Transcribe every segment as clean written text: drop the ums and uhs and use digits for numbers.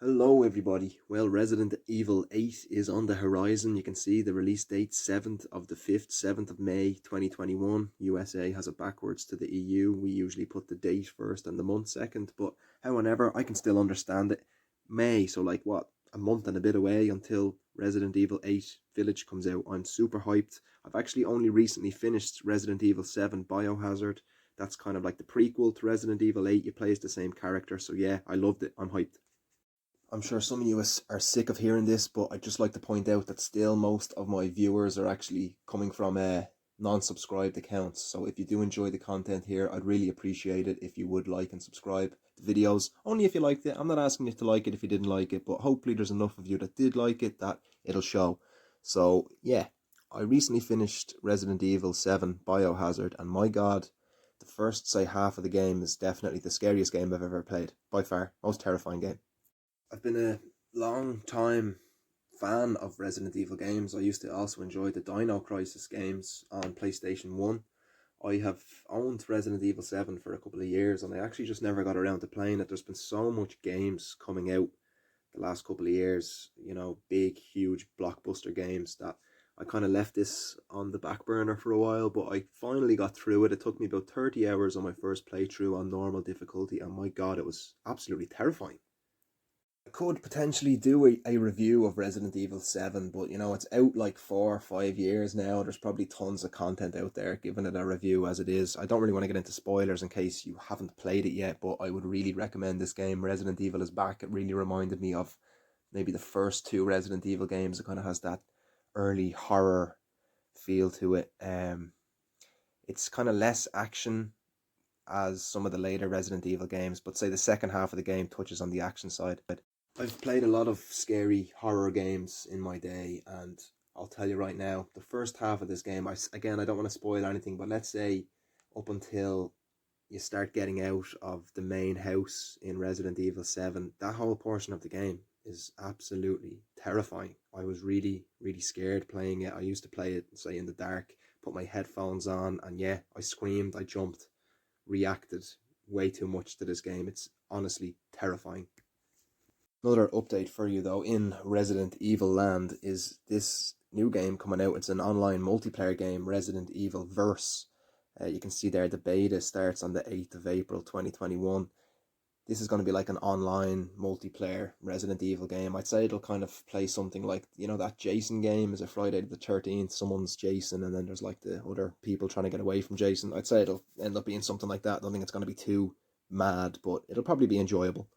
Hello everybody. Well, Resident Evil 8 is on the horizon. You can see the release date 7th of the 5th, 7th of May 2021. USA has it backwards to the EU. We usually put the date first and the month second, but however, I can still understand it. May, so like what, a month and a bit away until Resident Evil 8 Village comes out. I'm super hyped. I've actually only recently finished Resident Evil 7 Biohazard. That's kind of like the prequel to Resident Evil 8. You play as the same character, so yeah, I loved it. I'm hyped. I'm sure some of you are sick of hearing this, but I'd just like to point out that still most of my viewers are actually coming from non-subscribed accounts. So if you do enjoy the content here, I'd really appreciate it if you would like and subscribe the videos. Only if you liked it. I'm not asking you to like it if you didn't like it, but hopefully there's enough of you that did like it that it'll show. So yeah, I recently finished Resident Evil 7 Biohazard, and my god, the first, say, half of the game is definitely the scariest game I've ever played. By far, most terrifying game. I've been a long time fan of Resident Evil games. I used to also enjoy the Dino Crisis games on PlayStation 1. I have owned Resident Evil 7 for a couple of years, and I actually just never got around to playing it. There's been so much games coming out the last couple of years, big, huge blockbuster games, that I kind of left this on the back burner for a while, but I finally got through it. It took me about 30 hours on my first playthrough on normal difficulty, and my god, it was absolutely terrifying. I could potentially do a review of Resident Evil 7, but it's out like 4 or 5 years now. There's probably tons of content out there giving it a review as it is. I don't really want to get into spoilers in case you haven't played it yet, but I would really recommend this game. Resident Evil is back. It really reminded me of maybe the first two Resident Evil games. It kind of has that early horror feel to it. It's kind of less action as some of the later Resident Evil games, but say the second half of the game touches on the action side. I've played a lot of scary horror games in my day, and I'll tell you right now, the first half of this game, again, I don't want to spoil anything, but let's say up until you start getting out of the main house in Resident Evil 7, that whole portion of the game is absolutely terrifying. I was really, really scared playing it. I used to play it, say, in the dark, put my headphones on, and yeah, I screamed, I jumped, reacted way too much to this game. It's honestly terrifying. Another update for you though in Resident Evil land is this new game coming out. It's an online multiplayer game, Resident Evil Verse. You can see there the beta starts on the 8th of April 2021. This is going to be like an online multiplayer Resident Evil game. I'd say it'll kind of play something like, that Jason game. Is it Friday the 13th? Someone's Jason and then there's like the other people trying to get away from Jason. I'd say it'll end up being something like that. I don't think it's going to be too mad, but it'll probably be enjoyable.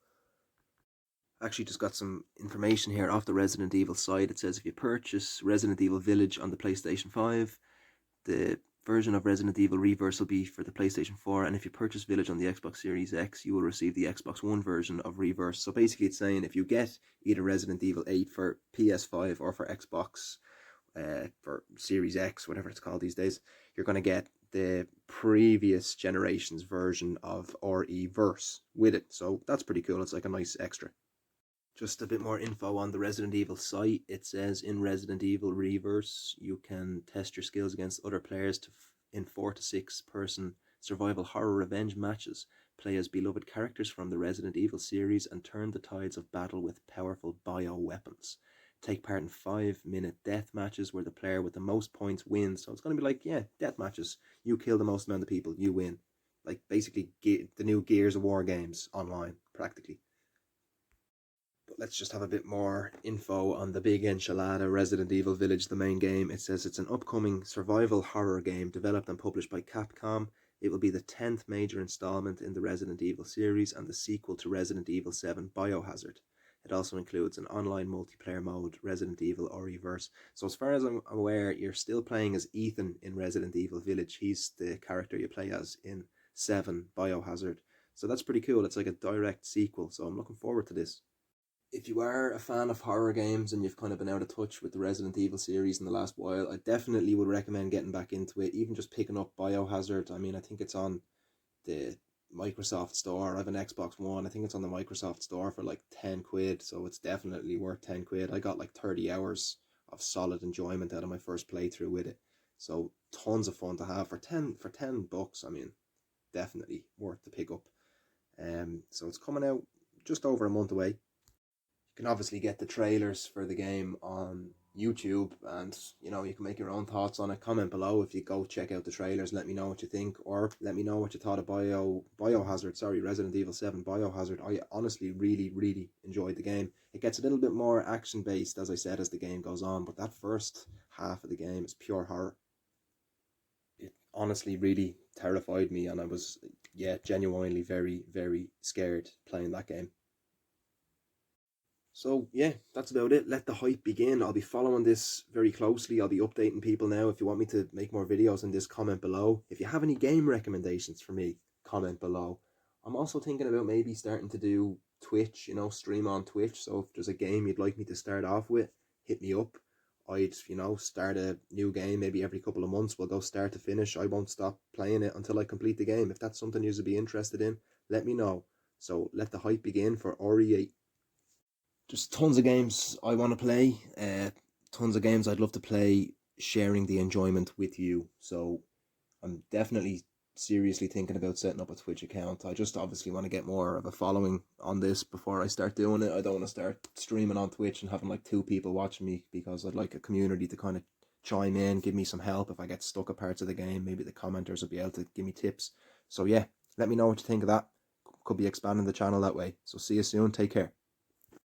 Actually just got some information here off the Resident Evil site. It says if you purchase Resident Evil Village on the PlayStation 5, the version of Resident Evil Reverse will be for the PlayStation 4, and if you purchase Village on the Xbox Series X, you will receive the Xbox One version of Reverse. So basically it's saying if you get either Resident Evil 8 for PS5 or for Xbox, for Series X, whatever it's called these days, you're going to get the previous generation's version of RE-Verse with it. So that's pretty cool. It's like a nice extra. Just a bit more info on the Resident Evil site. It says in Resident Evil Reverse, you can test your skills against other players in 4 to 6 person survival horror revenge matches. Play as beloved characters from the Resident Evil series and turn the tides of battle with powerful bio weapons. Take part in 5-minute death matches where the player with the most points wins. So it's going to be like, death matches. You kill the most amount of people, you win. Like basically the new Gears of War games online, practically. But let's just have a bit more info on the big enchilada, Resident Evil Village, the main game. It says it's an upcoming survival horror game developed and published by Capcom. It will be the 10th major installment in the Resident Evil series and the sequel to Resident Evil 7 Biohazard. It also includes an online multiplayer mode, Resident Evil RE-Verse. So as far as I'm aware, you're still playing as Ethan in Resident Evil Village. He's the character you play as in 7 Biohazard. So that's pretty cool. It's like a direct sequel, so I'm looking forward to this. If you are a fan of horror games and you've kind of been out of touch with the Resident Evil series in the last while, I definitely would recommend getting back into it, even just picking up Biohazard. I mean, I think it's on the Microsoft Store. I have an Xbox One. I think it's on the Microsoft Store for like 10 quid, so it's definitely worth 10 quid. I got like 30 hours of solid enjoyment out of my first playthrough with it. So tons of fun to have for 10 bucks. I mean, definitely worth the pick up. So it's coming out just over a month away. can obviously get the trailers for the game on YouTube, and you can make your own thoughts on it. Comment below if you go check out the trailers. Let me know what you think, or let me know what you thought of Biohazard. Sorry, Resident Evil 7 Biohazard. I honestly really enjoyed the game. It gets a little bit more action based, as I said, as the game goes on, but that first half of the game is pure horror. It honestly really terrified me, and I was, yeah, genuinely very scared playing that game. So yeah, that's about it. Let the hype begin. I'll be following this very closely. I'll be updating people now. If you want me to make more videos in this, comment below. If you have any game recommendations for me, comment below. I'm also thinking about maybe starting to do Twitch, stream on Twitch. So if there's a game you'd like me to start off with, hit me up. I'd, start a new game maybe every couple of months. We'll go start to finish. I won't stop playing it until I complete the game. If that's something you'd be interested in, let me know. So let the hype begin for RE8. Just tons of games I want to play. Tons of games I'd love to play, sharing the enjoyment with you. So I'm definitely seriously thinking about setting up a Twitch account. I just obviously want to get more of a following on this before I start doing it. I don't want to start streaming on Twitch and having like 2 people watching me, because I'd like a community to kind of chime in, give me some help if I get stuck at parts of the game. Maybe the commenters will be able to give me tips. So yeah, let me know what you think of that. Could be expanding the channel that way. So see you soon. Take care.